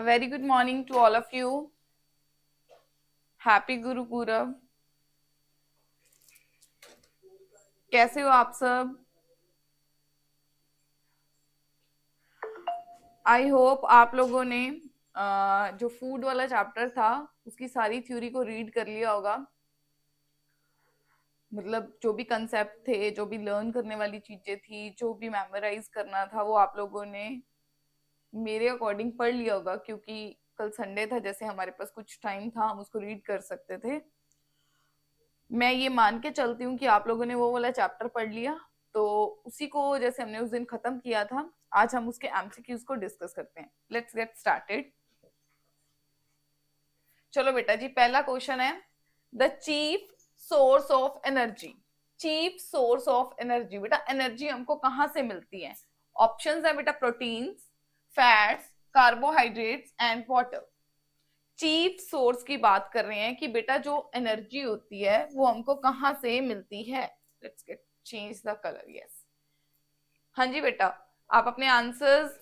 very good morning to all of you. Happy Guru Purab. कैसे हो आप सब? आई होप आप लोगों ने जो फूड वाला चैप्टर था उसकी सारी थ्योरी को रीड कर लिया होगा. मतलब जो भी कंसेप्ट थे, जो भी लर्न करने वाली चीजें थी, जो भी मेमोराइज करना था, वो आप लोगों ने मेरे अकॉर्डिंग पढ़ लिया होगा, क्योंकि कल संडे था, जैसे हमारे पास कुछ टाइम था, हम उसको रीड कर सकते थे. मैं ये मान के चलती हूँ कि आप लोगों ने वो वाला चैप्टर पढ़ लिया. तो उसी को जैसे हमने उस दिन खत्म किया था, आज हम उसके एमसीक्यूज को डिस्कस करते हैं. Let's get started. चलो बेटा जी, पहला क्वेश्चन है the chief source of energy. Chief source of energy, बेटा एनर्जी हमको कहां से मिलती है? ऑप्शंस है बेटा proteins, fats, carbohydrates and water. Chief source की बात कर रहे हैं कि बेटा जो एनर्जी होती है वो हमको कहां से मिलती है. Let's get change the colour. Yes, हाँ जी बेटा, आप अपने आंसर्स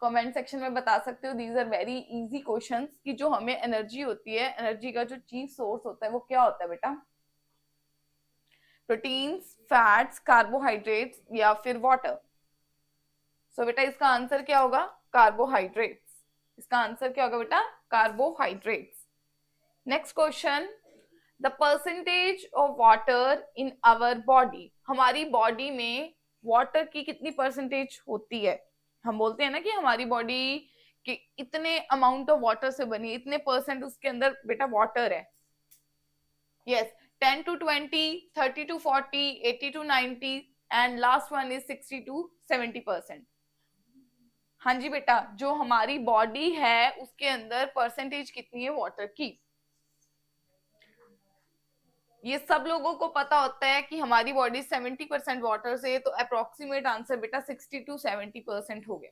कमेंट सेक्शन में बता सकते हो. These are very easy questions कि जो हमें एनर्जी होती है, एनर्जी का जो चीफ सोर्स होता है वो क्या होता है बेटा? प्रोटीन्स, फैट्स, कार्बोहाइड्रेट्स या फिर वाटर. सो बेटा इसका आंसर क्या होगा? कार्बोहाइड्रेट्स. इसका आंसर क्या होगा बेटा? Carbohydrates. Next question, the percentage of water in our body. हमारी बॉडी में वाटर की कितनी परसेंटेज होती है? हम बोलते हैं ना कि हमारी बॉडी कि इतने अमाउंट ऑफ वाटर से बनी, इतने परसेंट उसके अंदर बेटा वाटर है. Yes, 10 to 20, 30 to 40, 80 to 90 and last one is 60 to 70%. हाँ जी बेटा, जो हमारी बॉडी है उसके अंदर परसेंटेज कितनी है वाटर की? ये सब लोगों को पता होता है कि हमारी बॉडी 70% वाटर से, तो अप्रोक्सीमेट आंसर बेटा 60 to 70% हो गया.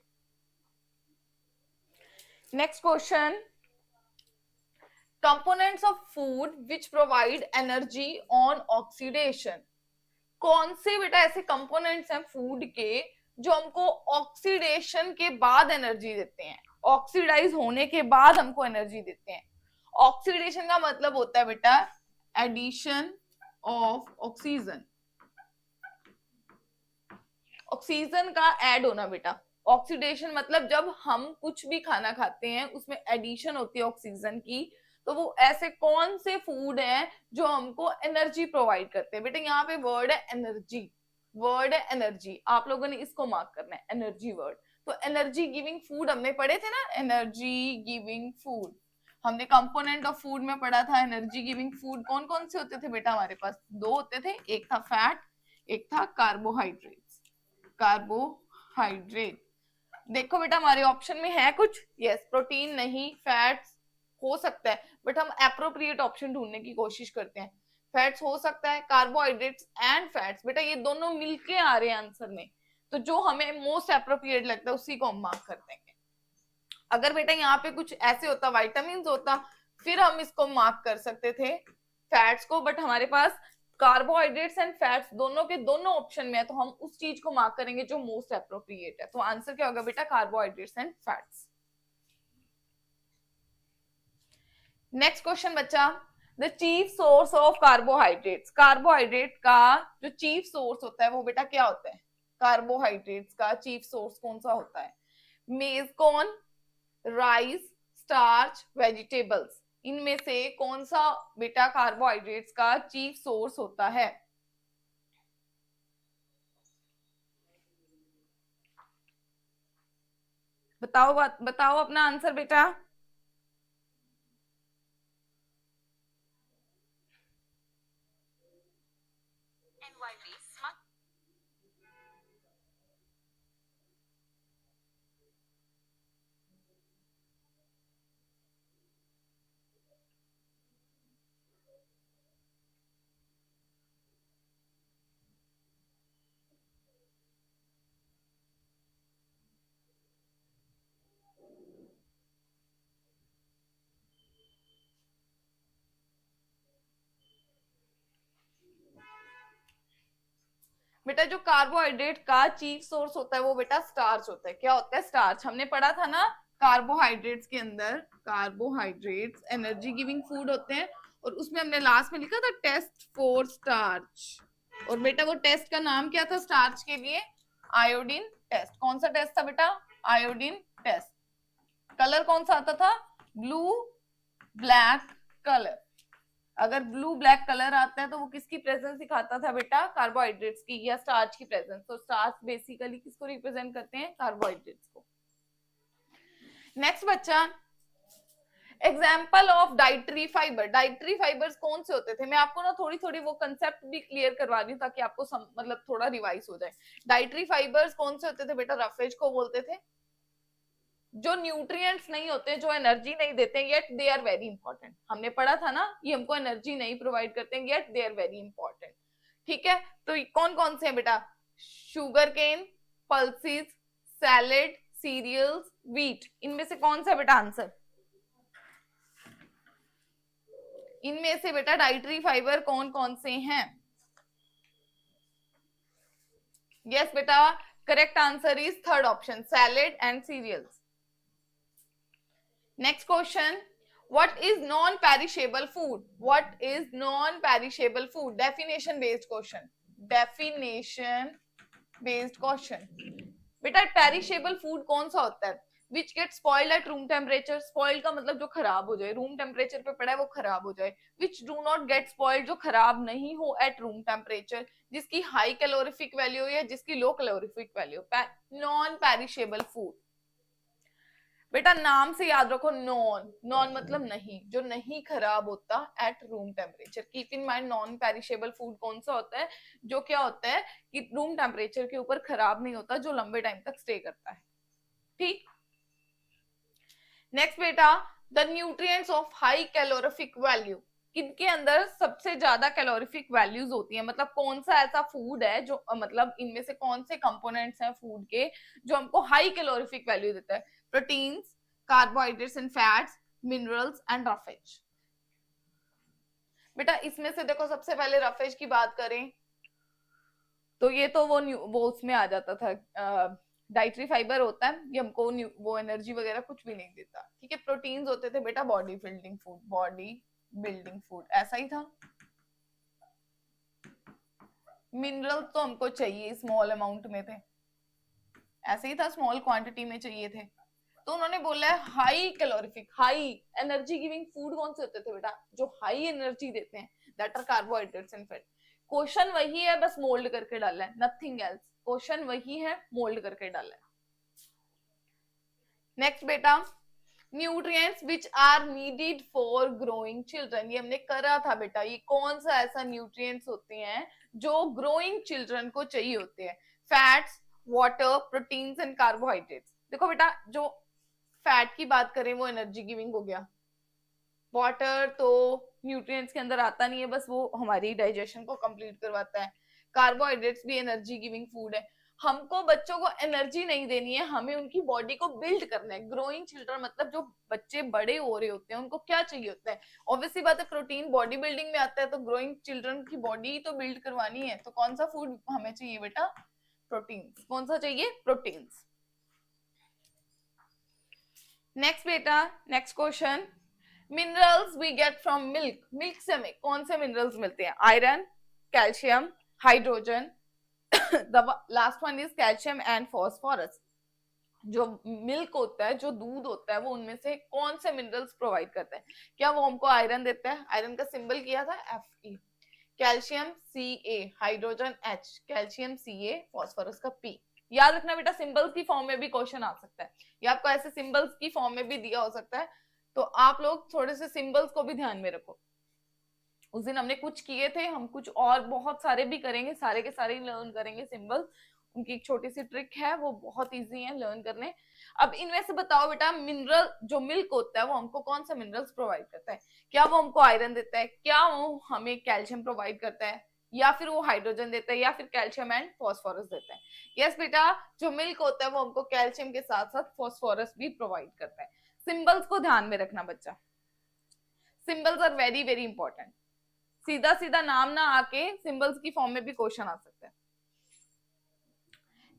Next question, components of food which provide energy on oxidation. कौन से बेटा ऐसे कंपोनेंट्स हैं फूड के जो हमको ऑक्सीडेशन के बाद एनर्जी देते हैं? ऑक्सीडाइज होने के बाद हमको एनर्जी देते हैं. ऑक्सीडेशन का मतलब होता है बेटा एडिशन ऑफ ऑक्सीजन. ऑक्सीजन का ऐड होना बेटा. ऑक्सीडेशन मतलब जब हम कुछ भी खाना खाते हैं उसमें एडिशन होती है ऑक्सीजन की. तो वो ऐसे कौन से फूड हैं जो हमको एनर्जी प्रोवाइड करते हैं? बेटा यहाँ पे वर्ड है एनर्जी. वर्ड है एनर्जी, आप लोगों ने इसको मार्क करना है, एनर्जी वर्ड. तो एनर्जी गिविंग फूड हमने पढ़े थे ना, एनर्जी गिविंग फूड. हमने कंपोनेंट ऑफ फूड में पढ़ा था एनर्जी गिविंग फूड कौन कौन से होते थे बेटा? हमारे पास दो होते थे, एक था फैट, एक था कार्बोहाइड्रेट. कार्बोहाइड्रेट. देखो बेटा हमारे ऑप्शन में है कुछ. यस, प्रोटीन नहीं, फैट्स हो सकता है, बट हम एप्रोप्रिएट ऑप्शन ढूंढने की कोशिश करते हैं. फैट्स हो सकता है, कार्बोहाइड्रेट्स एंड फैट्स, बेटा ये दोनों मिलके आ रहे हैं आंसर में. तो जो हमें मोस्ट एप्रोप्रिएट लगता है उसी को हम मार्क कर देंगे. अगर बेटा यहाँ पे कुछ ऐसे होता, वाइटामिन होता, फिर हम इसको मार्क कर सकते थे फैट्स को, बट हमारे पास कार्बोहाइड्रेट्स एंड फैट्स दोनों के दोनों ऑप्शन में है, तो हम उस चीज को मार्क करेंगे जो मोस्ट एप्रोप्रिएट है. तो आंसर क्या होगा बेटा? Carbohydrates and fats. Next question बच्चा, the chief source of carbohydrates. Carbohydrate का जो चीफ सोर्स होता है वो बेटा क्या होता है? कार्बोहाइड्रेट्स का चीफ सोर्स कौन सा होता है? मेज कॉर्न, राइस, स्टार्च, वेजिटेबल्स. इनमें से कौन सा बेटा कार्बोहाइड्रेट्स का चीफ सोर्स होता है? बताओ बताओ अपना आंसर बेटा. बेटा जो कार्बोहाइड्रेट का चीफ सोर्स होता है वो बेटा स्टार्च होता है. क्या होता है? स्टार्च. हमने पढ़ा था ना कार्बोहाइड्रेट्स के अंदर कार्बोहाइड्रेट्स एनर्जी गिविंग फूड होते हैं, और उसमें हमने लास्ट में लिखा था टेस्ट फॉर स्टार्च, और बेटा वो टेस्ट का नाम क्या था स्टार्च के लिए? Iodine test. कौन सा टेस्ट था बेटा? Iodine test. कलर कौन सा आता था? Blue black colour. अगर ब्लू ब्लैक कलर आता है तो वो किसकी प्रेजेंस दिखाता था बेटा? कार्बोहाइड्रेट्स की या स्टार्च की प्रेजेंस। तो स्टार्च बेसिकली किसको रिप्रेजेंट करते हैं? कार्बोहाइड्रेट्स को। नेक्स्ट बच्चा, example of dietary fibre. Dietary fibres कौन से होते थे? मैं आपको ना थोड़ी थोड़ी वो कंसेप्ट भी क्लियर करवा रही हूँ ताकि आपको मतलब थोड़ा रिवाइज हो जाए। डाइटरी फाइबर्स कौन से होते थे बेटा? रफेज को बोलते थे। जो न्यूट्रिएंट्स नहीं होते, जो एनर्जी नहीं देते, yet they are very important. हमने पढ़ा था ना, ये हमको एनर्जी नहीं प्रोवाइड करते हैं, yet they are very important. ठीक है, तो कौन कौन से हैं बेटा? Sugar cane, pulses, salad, cereals, wheat. इनमें से कौन सा बेटा आंसर? इनमें से बेटा डाइटरी फाइबर कौन कौन से हैं? यस बेटा, correct answer is third option, salad and cereals. Next question, what is non-perishable food? What is non-perishable food? Definition based question. Definition based question. बेटा perishable food कौन सा होता है? Which gets spoiled at room temperature. Spoiled का मतलब जो खराब हो जाए, रूम टेम्परेचर पे पड़ा है वो खराब हो जाए. Which do not get spoiled, जो खराब नहीं हो at room temperature, जिसकी हाई कैलोरीफिक वैल्यू या जिसकी low calorific value. Non perishable food. बेटा नाम से याद रखो, नॉन. नॉन मतलब नहीं, जो नहीं खराब होता at room temperature. Keep in mind, non perishable food कौन सा होता है? जो क्या होता है कि रूम टेम्परेचर के ऊपर खराब नहीं होता, जो लंबे टाइम तक स्टे करता है. ठीक. नेक्स्ट बेटा, the nutrients of high calorific value. किनके अंदर सबसे ज्यादा कैलोरीफिक वैल्यूज होती है? मतलब कौन सा ऐसा फूड है जो मतलब इनमें से कौन से कंपोनेंट्स हैं फूड के जो हमको हाई कैलोरीफिक वैल्यू देता है? Proteins, carbohydrates and fats, minerals and roughage. बेटा इसमें से देखो, सबसे पहले रफेज की बात करें तो ये तो वो उसमें आ जाता था, डाइटरी फाइबर होता है, ये हमको वो एनर्जी वगैरह कुछ भी नहीं देता. ठीक है. प्रोटीन्स होते थे बेटा body building food. Body building food ऐसा ही था. मिनरल तो हमको चाहिए स्मॉल अमाउंट में थे, ऐसे ही था, स्मॉल क्वांटिटी में चाहिए थे. तो उन्होंने बोला है high calorific, high energy giving food कौन से होते थे बेटा? जो हाई एनर्जी देते हैं, that are carbohydrates and fat. Question वही है, बस मोल्ड करके डाला है, नथिंग एल्स. क्वेश्चन वही है, मोल्ड करके डाला है. नेक्स्ट बेटा, nutrients which are needed for growing children. ये हमने करा था बेटा. ये कौन सा ऐसा न्यूट्रिएंट्स होते हैं जो ग्रोइंग चिल्ड्रन को चाहिए होते हैं? Fats, water, proteins and carbohydrates. देखो बेटा, जो फैट की बात करें वो एनर्जी गिविंग हो गया. वाटर तो न्यूट्रिएंट्स के अंदर आता नहीं है, बस वो हमारी डाइजेशन को कंप्लीट करवाता है. कार्बोहाइड्रेट्स भी एनर्जी गिविंग फूड है. हमको बच्चों को एनर्जी नहीं देनी है, हमें उनकी बॉडी को बिल्ड करना है. ग्रोइंग चिल्ड्रन मतलब जो बच्चे बड़े हो रहे होते हैं उनको क्या चाहिए होता है? ऑब्वियसली बात है, प्रोटीन बॉडी बिल्डिंग में आता है, तो ग्रोइंग चिल्ड्रन की बॉडी तो बिल्ड करवानी है. तो कौन सा फूड हमें चाहिए बेटा? प्रोटीन्स. कौन सा चाहिए? प्रोटीन्स. नेक्स्ट बेटा, next question, minerals we get from milk. Milk से हमें कौन से मिनरल्स मिलते हैं? Iron, calcium, hydrogen. The last one is calcium and phosphorus. जो मिल्क होता है, जो दूध होता है, वो उनमें से कौन से मिनरल्स प्रोवाइड करता है? क्या वो हमको आयरन देता है? आयरन का सिंबल किया था Fe. Calcium Ca, hydrogen H, calcium Ca, phosphorus का P. याद रखना बेटा, सिंबल्स की फॉर्म में भी क्वेश्चन आ सकता है, या आपको ऐसे सिंबल्स की फॉर्म में भी दिया हो सकता है. तो आप लोग थोड़े से सिंबल्स को भी ध्यान में रखो. उस दिन हमने कुछ किए थे, हम कुछ और बहुत सारे भी करेंगे, सारे के सारे लर्न करेंगे सिंबल्स. उनकी एक छोटी सी ट्रिक है, वो बहुत इजी है लर्न करने. अब इनमें से बताओ बेटा, मिनरल जो मिल्क होता है वो हमको कौन सा मिनरल्स प्रोवाइड करता है? क्या वो हमको आयरन देता है? क्या वो हमें कैल्शियम प्रोवाइड करता है? या फिर वो हाइड्रोजन देता है? या फिर कैल्शियम एंड फॉस्फोरस देता है? यस बेटा, जो मिल्क होता है वो हमको कैल्शियम के साथ साथ फॉस्फोरस भी प्रोवाइड करता है. सिंबल्स को ध्यान में रखना बच्चा. Symbols are very very important. सीधा सीधा नाम ना आके सिंबल्स की फॉर्म में भी क्वेश्चन आ सकता है.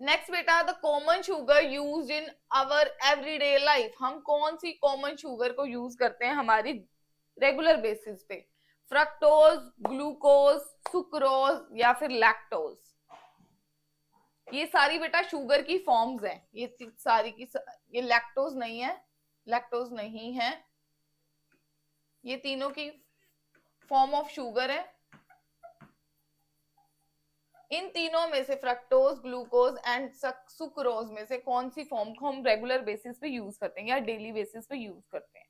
नेक्स्ट बेटा, the common sugar used in our everyday life, हम कौन सी कॉमन शुगर को यूज करते हैं हमारी रेगुलर बेसिस पे? फ्रक्टोज, ग्लूकोज, सुक्रोज या फिर लैक्टोज? ये सारी बेटा शुगर की फॉर्म्स हैं, ये सारी की ये लैक्टोज नहीं है, लैक्टोज नहीं है, ये तीनों की फॉर्म ऑफ शुगर है। इन तीनों में से फ्रक्टोज, ग्लूकोज एंड सुक्रोज में से कौन सी फॉर्म को हम रेगुलर बेसिस पे यूज करते हैं या डेली बेसिस पे यूज करते हैं?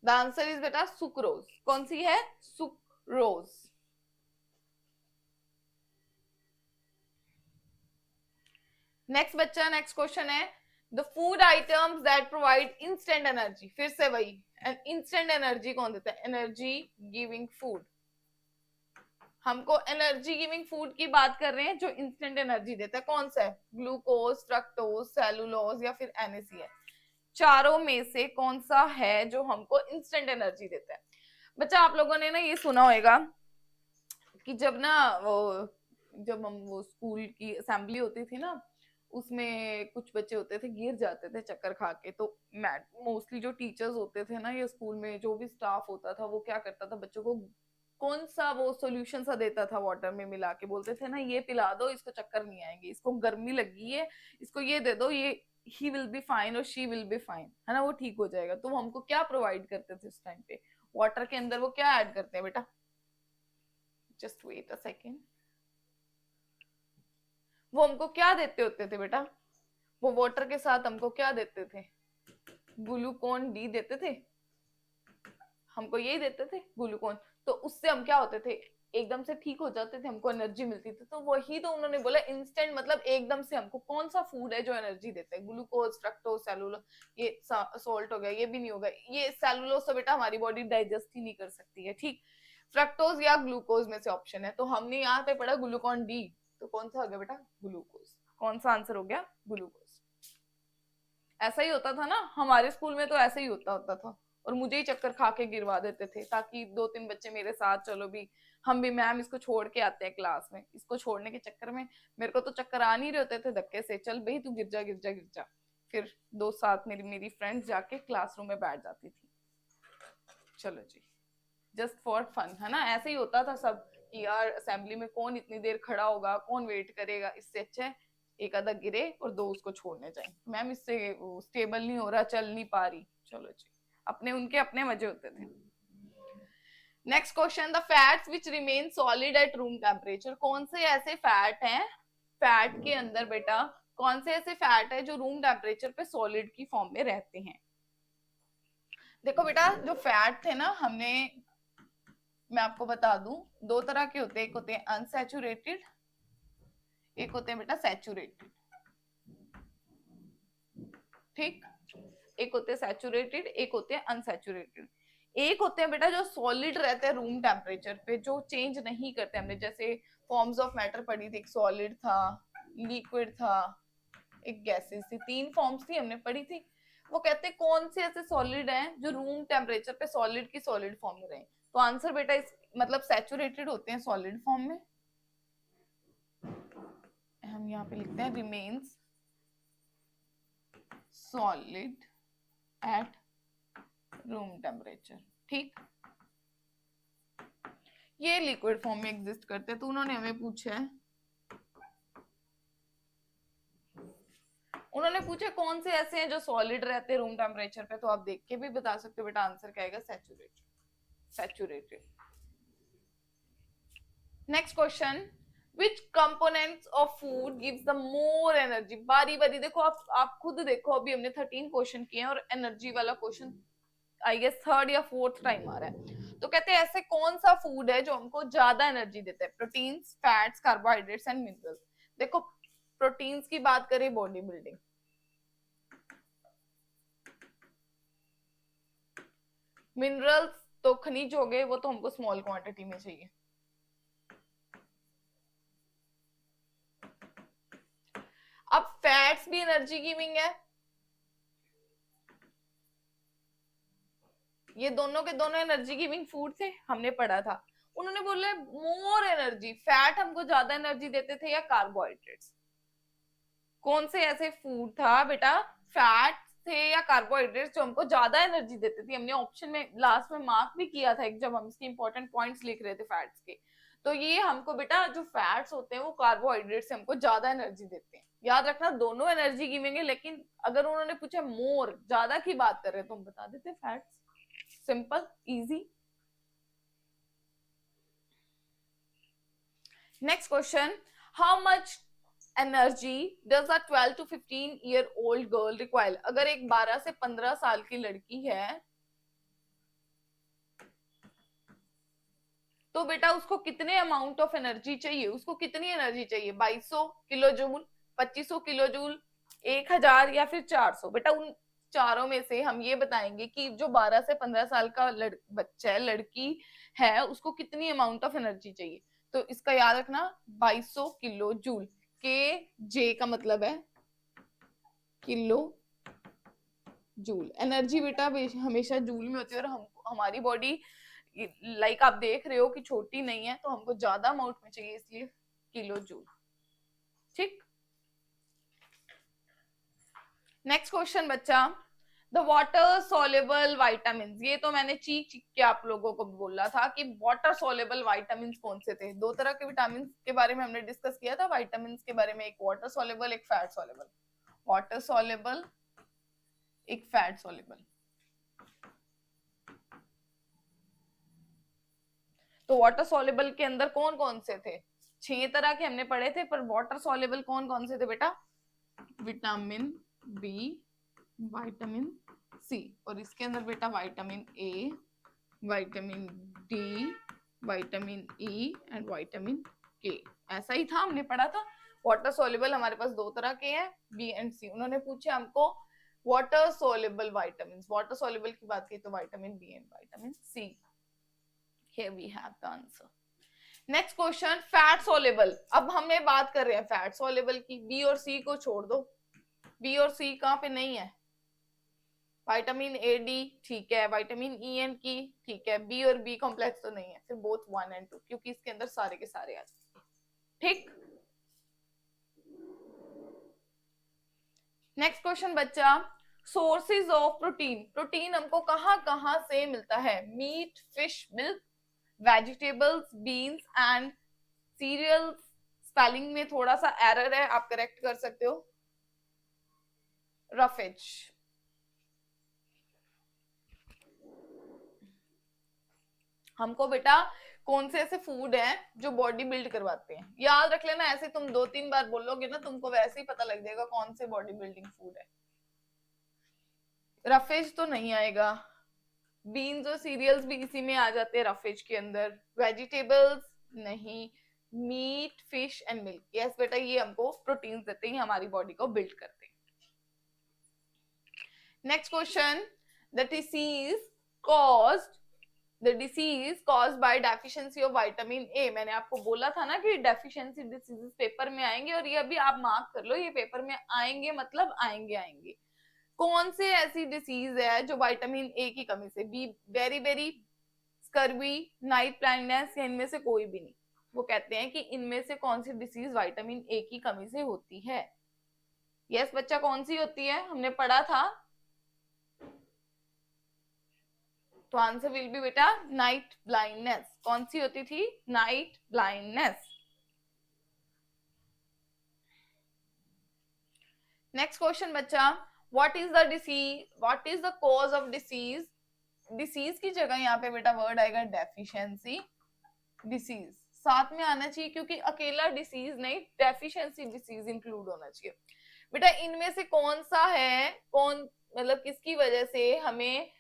द आंसर इज बेटा सुक्रोज। कौन सी है? सुक्रोज। नेक्स्ट बच्चा, नेक्स्ट क्वेश्चन है, the food items that provide instant energy, फिर से वही, इंस्टेंट एनर्जी कौन देता है? Energy giving food. हमको एनर्जी गिविंग फूड की बात कर रहे हैं जो इंस्टेंट एनर्जी देता है, कौन सा है? ग्लूकोज, फ्रक्टोज, सेलुलोज या फिर NaCl? चारों में से कौन सा है जो हमको इंस्टेंट एनर्जी देता है? बच्चा आप लोगों ने ना ये सुना होगा कि जब ना जब हम वो स्कूल की असेंबली होती थी ना, उसमें कुछ बच्चे होते थे गिर जाते थे चक्कर खा के, तो मोस्टली जो टीचर्स होते थे ना या स्कूल में जो भी स्टाफ होता था वो क्या करता था, बच्चों को कौन सा वो सॉल्यूशन सा देता था वाटर में मिला के, बोलते थे ना ये पिला दो इसको चक्कर नहीं आएंगे, इसको गर्मी लगी है इसको ये दे दो, ये ही विल बी फाइन और शी विल बी फाइन, है ना, वो ठीक हो जाएगा। तो हमको क्या प्रोवाइड करते थे उस टाइम पे? वाटर के अंदर वो क्या ऐड करते हैं बेटा? जस्ट वेट अ सेकेंड, वो हमको क्या देते होते थे बेटा? वो वाटर के साथ हमको क्या देते थे? ग्लूकोन डी देते थे, हमको यही देते थे ग्लूकोन। तो उससे हम क्या होते थे? एकदम से ठीक हो जाते थे, हमको एनर्जी मिलती थी। तो वही तो उन्होंने बोला इंस्टेंट, मतलब एकदम से हमको कौन सा फूड है जो एनर्जी देता है? ग्लूकोज, फ्रक्टोज, सेलुलोज, ये सॉल्ट हो गया, ये भी नहीं होगा, ये सेलुलोज तो बेटा हमारी बॉडी डाइजेस्ट ही नहीं कर सकती है, ठीक। फ्रक्टोज या ग्लूकोज में से ऑप्शन है, तो हमने यहाँ पे पढ़ा ग्लूकोन डी, तो कौन सा हो गया बेटा? ग्लूकोज। कौन सा आंसर हो गया? ग्लूकोज। ऐसा ही होता था ना, हमारे स्कूल में तो ऐसा ही होता था, और मुझे ही चक्कर खा के गिरवा देते थे ताकि 2-3 बच्चे मेरे साथ, चलो भी हम भी, मैम इसको छोड़ के आते हैं क्लास में, इसको छोड़ने के चक्कर में मेरे को तो चक्कर आ नहीं रहे होते थे धक्के से, चल भाई तू गिर जा गिर जा गिर जा। फिर दो साथ मेरी फ्रेंड्स जाके क्लासरूम में बैठ जाती थी। चलो जी, जस्ट फॉर फन, है ना, ऐसे ही होता था सब कि यार असेंबली में कौन इतनी देर खड़ा होगा, कौन वेट करेगा, इससे अच्छा है एक आधा गिरे और दो उसको छोड़ने जाए, मैम इससे स्टेबल नहीं हो रहा, चल नहीं पा रही। चलो जी, अपने उनके अपने मजे होते थे। Next question, the fats which remain solid at room temperature, कौन से ऐसे फैट हैं, फैट के अंदर बेटा कौन से ऐसे फैट है जो रूम टेम्परेचर पे सॉलिड की फॉर्म में रहते हैं? देखो बेटा, जो फैट थे ना, हमने, मैं आपको बता दूं, दो तरह के होते हैं, एक होते हैं अनसैचुरेटेड, एक होते हैं बेटा सैचुरेटेड, ठीक। एक होते हैं सैचुरेटेड, एक होते हैं अनसैचुरेटेड। एक होते हैं बेटा जो सॉलिड रहते हैं रूम टेम्परेचर पे, जो चेंज नहीं करते। हमने जैसे फॉर्म्स ऑफ मैटर पढ़ी थी, एक सॉलिड था, लिक्विड था, एक गैसेस थी, 3 फॉर्म्स थी हमने पढ़ी थी। वो कहते हैं कौन से ऐसे सॉलिड हैं जो रूम टेम्परेचर पे सॉलिड की सॉलिड फॉर्म में रहे? तो आंसर बेटा इस मतलब सैचुरेटेड होते हैं सॉलिड फॉर्म में। हम यहाँ पे लिखते हैं remains solid at room temperature, ठीक। ये लिक्विड फॉर्म में एग्जिस्ट करते हैं। तो उन्होंने हमें पूछा है, उन्होंने पूछा कौन से ऐसे हैं जो सॉलिड रहते हैं रूम टेम्परेचर पे, तो आप देख के भी बता सकते हो बेटा, आंसर क्या आएगा? Saturated, saturated. Next question, which components of food gives the more energy? बारी बारी देखो, आप खुद देखो, अभी हमने 13 क्वेश्चन किए हैं और एनर्जी वाला क्वेश्चन आई गेस 3rd या 4th टाइम आ रहा है। तो कहते हैं ऐसे कौन सा फूड है जो हमको ज्यादा एनर्जी देता है? Proteins, fats, carbohydrates and minerals. देखो प्रोटीन्स की बात करें, बॉडी बिल्डिंग, मिनरल्स तो खनिज हो गए, वो तो हमको स्मॉल क्वांटिटी में चाहिए। अब फैट्स भी एनर्जी गिविंग है, ये दोनों के दोनों एनर्जी गिविंग फूड थे, हमने पढ़ा था। उन्होंने बोला मोर एनर्जी, फैट हमको ज्यादा एनर्जी देते थे या कार्बोहाइड्रेट्स? कौन से ऐसे फूड था बेटा, फैट थे या कार्बोहाइड्रेट, जो हमको ज्यादा एनर्जी देते थे? हमने ऑप्शन में लास्ट में मार्क भी किया था जब हम इसके इंपॉर्टेंट पॉइंट्स लिख रहे थे फैट्स के। तो ये हमको बेटा जो फैट्स होते हैं वो कार्बोहाइड्रेट से हमको ज्यादा एनर्जी देते हैं। याद रखना दोनों एनर्जी गिवेंगे, लेकिन अगर उन्होंने पूछा मोर, ज्यादा की बात कर रहे हैं तो हम बता देते fats. Simple easy. Next question, how much energy does a 12 to 15 year old girl require? अगर एक 12 से 15 साल की लड़की है तो बेटा उसको कितने अमाउंट ऑफ एनर्जी चाहिए? उसको कितनी एनर्जी चाहिए? 2200 किलो जूल, 2500 किलो जूल, 1000 या फिर 400? बेटा उन चारों में से हम ये बताएंगे कि जो 12 से 15 साल का बच्चा है, लड़की है, उसको कितनी अमाउंट ऑफ एनर्जी चाहिए। तो इसका याद रखना 2200 किलो जूल, के जे का मतलब है किलो जूल। एनर्जी बेटा हमेशा जूल में होती है, और हमारी बॉडी लाइक आप देख रहे हो कि छोटी नहीं है, तो हमको ज्यादा अमाउंट में चाहिए, इसलिए किलो जूल। ठीक। नेक्स्ट क्वेश्चन बच्चा, द वाटर सोलेबल वाइटामिन, ये तो मैंने चीख चीख के आप लोगों को बोला था कि वाटर सोलेबल वाइटामिन कौन से थे। दो तरह के विटामिन के बारे में हमने डिस्कस किया था वाइटामिन के बारे में, एक वाटर सोलेबल, एक फैट सोलेबल। वाटर सोलेबल, एक फैट सोलेबल। तो वाटर सोलेबल के अंदर कौन कौन से थे? 6 तरह के हमने पढ़े थे, पर वाटर सोलेबल कौन कौन से थे बेटा? विटामिन बी, विटामिन सी, और इसके अंदर बेटा vitamin A, vitamin D, vitamin E and vitamin के। ऐसा ही था, हमने पढ़ा था। वाटर सोलेबल हमारे पास 2 तरह के हैं, बी एंड सी। उन्होंने पूछे हमको water soluble vitamin, water soluble की बात की तो vitamin B and vitamin C. Here we have the answer. Next question, fat soluble. अब हमें बात कर रहे हैं फैट सोलेबल की। बी और सी को छोड़ दो, बी और सी कहाँ पे नहीं है? विटामिन ए डी ठीक है, विटामिन ई एंड की ठीक है, बी और बी कॉम्प्लेक्स तो नहीं है, फिर बोथ 1 and 2, क्योंकि इसके अंदर सारे के सारे आ जाते हैं। ठीक। नेक्स्ट क्वेश्चन बच्चा, सोर्सेज ऑफ प्रोटीन। प्रोटीन हमको कहाँ कहाँ से मिलता है? Meat, fish, milk, vegetables, beans and cereals. Spelling में थोड़ा सा एरर है, आप करेक्ट कर सकते हो। रफेज। हमको बेटा कौन से ऐसे फूड हैं जो बॉडी बिल्ड करवाते हैं? याद रख लेना, ऐसे तुम 2-3 बार बोलोगे ना, तुमको वैसे ही पता लग जाएगा कौन से बॉडी बिल्डिंग फूड है। रफेज तो नहीं आएगा, बीन्स और सीरियल्स भी इसी में आ जाते हैं रफेज के अंदर। वेजिटेबल्स नहीं, meat, fish and milk, yes बेटा ये हमको प्रोटीन देते हैं, हमारी बॉडी को बिल्ड करते हैं। Next question, the disease caused by deficiency of vitamin A. मैंने आपको बोला था ना कि डेफिशिएंसी डिसीजेस पेपर में आएंगे, और ये अभी आप मार्क कर लो, ये पेपर में आएंगे मतलब आएंगे। कौन से ऐसी डिसीज है जो विटामिन ए की कमी से? Be very very, scurvy, night blindness, या इनमें से कोई भी नहीं? वो कहते हैं कि इनमें से कौन सी डिसीज विटामिन ए की कमी से होती है? यस बच्चा, कौन सी होती है? हमने पढ़ा था, तो आंसर विल बी बेटा नाइट ब्लाइंडनेस। कौन सी होती थी? Night blindness. नेक्स्ट क्वेश्चन बच्चा, what is the disease, what is the cause of disease? Disease की जगह यहाँ पे बेटा वर्ड आएगा डेफिशिएंसी डिसीज, साथ में आना चाहिए, क्योंकि अकेला डिसीज नहीं, डेफिशिएंसी डिसीज इंक्लूड होना चाहिए। बेटा इनमें से कौन सा है, कौन मतलब किसकी वजह से हमें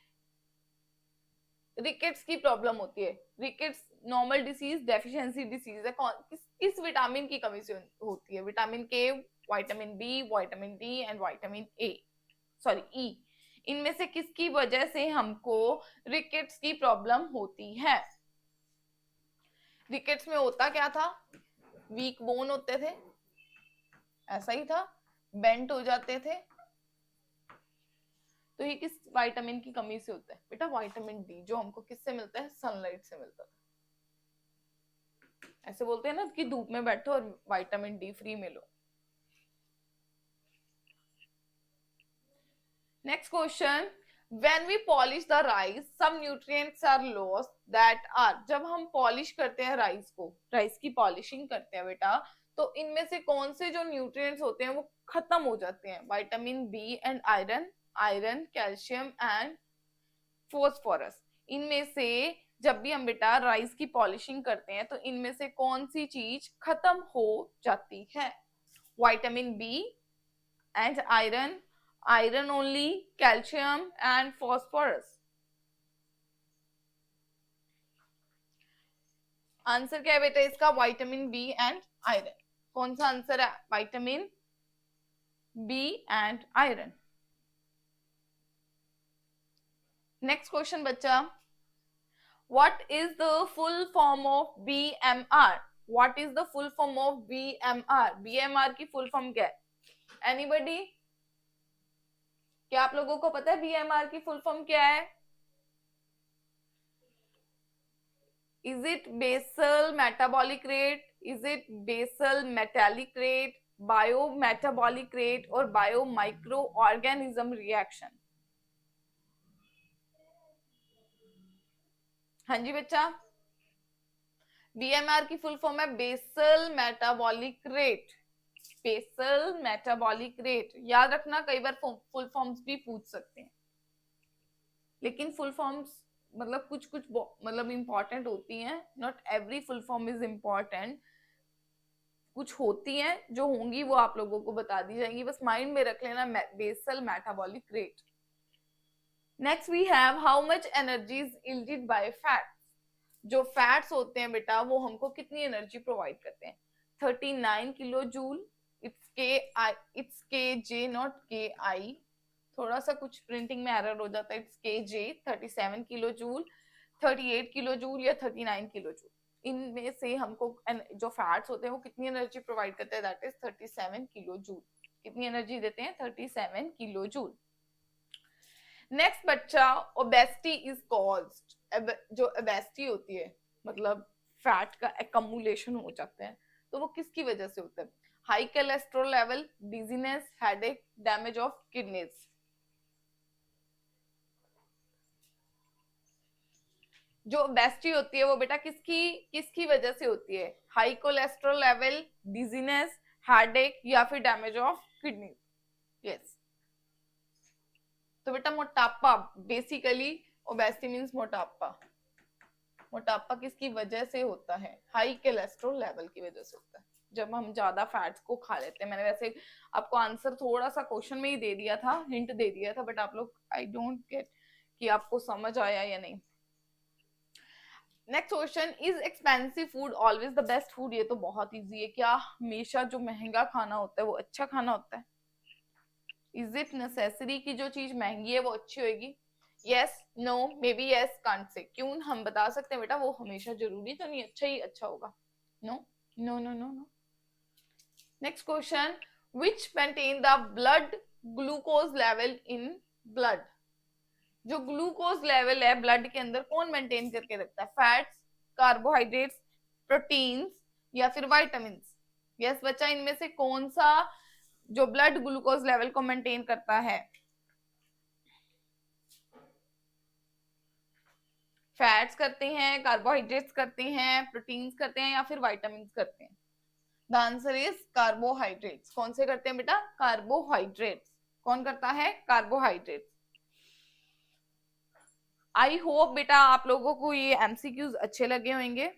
रिकेट्स की प्रॉब्लम होती है? Rickets normal disease, deficiency disease है, कौन किस विटामिन की कमी से होती है? Vitamin K, vitamin B, vitamin D and vitamin A, sorry E. इनमें से किसकी वजह से हमको रिकेट्स की प्रॉब्लम होती है? रिकेट्स में होता क्या था? वीक बोन होते थे, ऐसा ही था, बेंट हो जाते थे। तो ये किस विटामिन की कमी से होता है? बेटा विटामिन डी, जो हमको किससे मिलता है? सनलाइट से मिलता था। ऐसे बोलते हैं ना कि धूप में बैठो और विटामिन डी फ्री में लो। Next question, when we polish the rice some nutrients are lost that are, जब हम पॉलिश करते हैं राइस को, राइस की पॉलिशिंग करते हैं बेटा, तो इनमें से कौन से जो न्यूट्रिएंट्स होते हैं वो खत्म हो जाते हैं? Vitamin B and iron, iron, calcium and phosphorus. इनमें से जब भी हम बेटा राइस की पॉलिशिंग करते हैं तो इनमें से कौन सी चीज खत्म हो जाती है? Vitamin B and iron, iron only, calcium and phosphorus। Answer क्या है बेटा इसका? Vitamin B and iron. कौन सा आंसर है? Vitamin B and iron. Next question बच्चा, what is the full form of BMR? What is the full form of BMR? BMR की full form क्या है? एनीबडी? क्या आप लोगों को पता है बीएमआर की फुल फॉर्म क्या है? Is it basal metabolic rate, is it basal metallic rate, bio metabolic rate और बायो माइक्रो ऑर्गेनिज्म रिएक्शन? हाँ जी बच्चा, बीएमआर की फुल फॉर्म है basal metabolic rate. Basal metabolic rate याद रखना, कई बार फुल फॉर्म्स भी पूछ सकते हैं, लेकिन फुल फॉर्म्स मतलब कुछ कुछ मतलब इंपॉर्टेंट होती हैं, not every full form is important. कुछ होती हैं जो होंगी वो आप लोगों को बता दी जाएंगी, बस माइंड में रख लेना basal metabolic rate. Next we have how much energy is yielded by fats? जो फैट्स होते हैं बेटा वो हमको कितनी एनर्जी प्रोवाइड करते हैं? 39 किलो जूल, इट्स के जे नॉट के आई, थोड़ा सा कुछ प्रिंटिंग में एरर हो जाता है, इट्स के जे 37 किलो जूल, 38 किलो जूल या 39 किलो जूल। इनमें से हमको जो फैट्स होते हैं वो कितनी एनर्जी प्रोवाइड करते हैं? That is 37 kilo joule. कितनी एनर्जी देते हैं? 37 किलो जूल। नेक्स्ट बच्चा, ओबेसिटी इज कॉज्ड। जो ओबेसिटी होती है मतलब फैट का एक्यूमुलेशन हो जाता है, तो वो किसकी वजह से होता है? High cholesterol level, dizziness, headache, damage of kidneys. जो ओबेसिटी होती है वो बेटा किसकी किसकी वजह से होती है? High cholesterol level, dizziness, headache या फिर डैमेज ऑफ किडनी। यस, तो बेटा मोटापा, बेसिकली ओबेसिटी मींस मोटापा। मोटापा किसकी वजह से होता है? हाई कोलेस्ट्रॉल लेवल की वजह से होता है, जब हम ज्यादा फैट्स को खा लेते हैं। मैंने वैसे आपको आंसर थोड़ा सा क्वेश्चन में ही दे दिया था, हिंट दे दिया था, बट आप लोग आई डोंट गेट कि आपको समझ आया या नहीं। Next question, is expensive food always the best food? ये तो बहुत इजी है। क्या हमेशा जो महंगा खाना होता है वो अच्छा खाना होता है? इज इट नेसेसरी कि जो चीज महंगी है वो अच्छी होगी? Yes, no, maybe, yes, can't say. क्यों हम बता सकते हैं बेटा वो हमेशा जरूरी तो नहीं अच्छा ही अच्छा होगा? No no no no no. Next question, which maintain the blood glucose level in blood? जो ग्लूकोज लेवल है ब्लड के अंदर कौन मेंटेन करके रखता है? फैट्स, कार्बोहाइड्रेट्स, प्रोटीन्स या फिर विटामिन्स? यस बच्चा, इनमें से कौन सा जो ब्लड ग्लूकोज लेवल को मेंटेन करता है? फैट्स करते हैं, कार्बोहाइड्रेट्स करते हैं, प्रोटीन्स करते हैं या फिर विटामिन्स करते हैं? The answer is carbohydrates. कौन से करते हैं बेटा? कार्बोहाइड्रेट्स। कौन करता है? कार्बोहाइड्रेट्स। आई होप बेटा आप लोगों को ये एमसीक्यूज अच्छे लगे होंगे।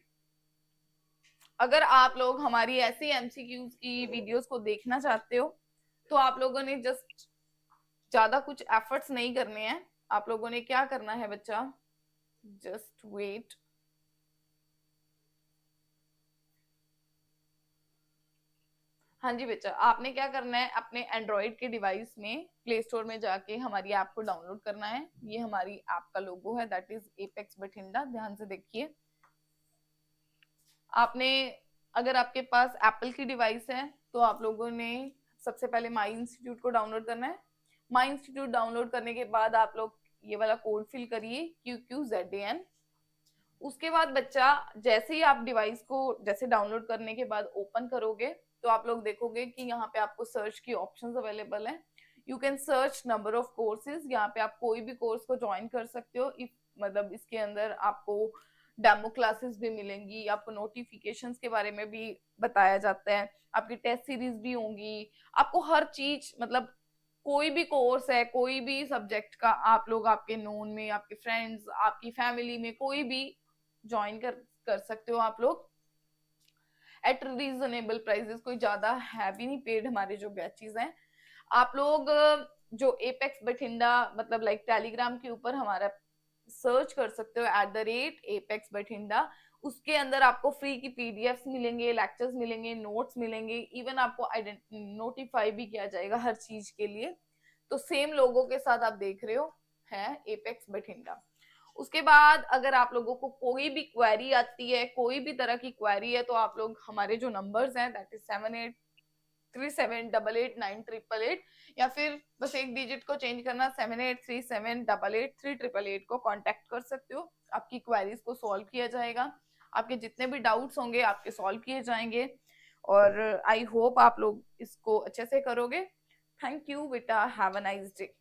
अगर आप लोग हमारी ऐसी एमसीक्यूज की वीडियोस को देखना चाहते हो तो आप लोगों ने जस्ट ज्यादा कुछ एफर्ट्स नहीं करने हैं। आप लोगों ने क्या करना है बच्चा? Just wait. हाँ जी बच्चा, आपने क्या करना है, अपने एंड्रॉइड के डिवाइस में प्ले स्टोर में जाके हमारी ऐप को डाउनलोड करना है। ये हमारी ऐप का लोगो है, दैट इज एपेक्स बठिंडा। ध्यान से देखिए। आपने अगर आपके पास एप्पल की डिवाइस है तो आप लोगों ने सबसे पहले माई इंस्टीट्यूट को डाउनलोड करना है। माई इंस्टीट्यूट डाउनलोड करने के बाद आप लोग ये वाला कोड फिल करिए QQZAN। उसके बाद बच्चा जैसे ही आप डिवाइस को जैसे डाउनलोड करने के बाद ओपन करोगे तो आप लोग देखोगे कि यहाँ पे आपको सर्च की ऑप्शंस अवेलेबल हैं। You can search number of courses, यहाँ पे आप कोई भी कोर्स को ज्वाइन कर सकते हो। इफ मतलब इसके अंदर आपको डेमो क्लासेस भी मिलेंगी, आपको नोटिफिकेशंस के बारे में भी बताया जाता है, आपकी टेस्ट सीरीज भी होंगी, आपको हर चीज मतलब कोई भी कोर्स है, कोई भी सब्जेक्ट का आप लोग आपके नोन में, आपके फ्रेंड्स, आपकी फैमिली में कोई भी ज्वाइन कर सकते हो आप लोग एट रीजनेबल प्राइसेस। कोई ज्यादा है भी नहीं पेड हमारे जो बैचेस हैं। आप लोग जो एपेक्स बठिंडा मतलब लाइक टेलीग्राम के ऊपर हमारा सर्च कर सकते हो @एपेक्स बठिंडा। उसके अंदर आपको फ्री की पीडीएफ्स मिलेंगे, लेक्चर्स मिलेंगे, नोट्स मिलेंगे, इवन आपको नोटिफाई भी किया जाएगा हर चीज के लिए। तो सेम लोगों के साथ आप देख रहे हो है एपेक्स बठिंडा। उसके बाद अगर आप लोगों को कोई भी क्वेरी आती है, कोई भी तरह की क्वेरी है, तो आप लोग हमारे जो नंबर्स हैं दैट इज 7837889888 या फिर बस एक डिजिट को चेंज करना 7837883888 को कांटेक्ट कर सकते हो। आपकी क्वेरीज को सॉल्व किया जाएगा, आपके जितने भी डाउट्स होंगे आपके सॉल्व किए जाएंगे। और आई होप आप लोग इसको अच्छे से करोगे। थैंक यू बेटा, हैव अ नाइस डे।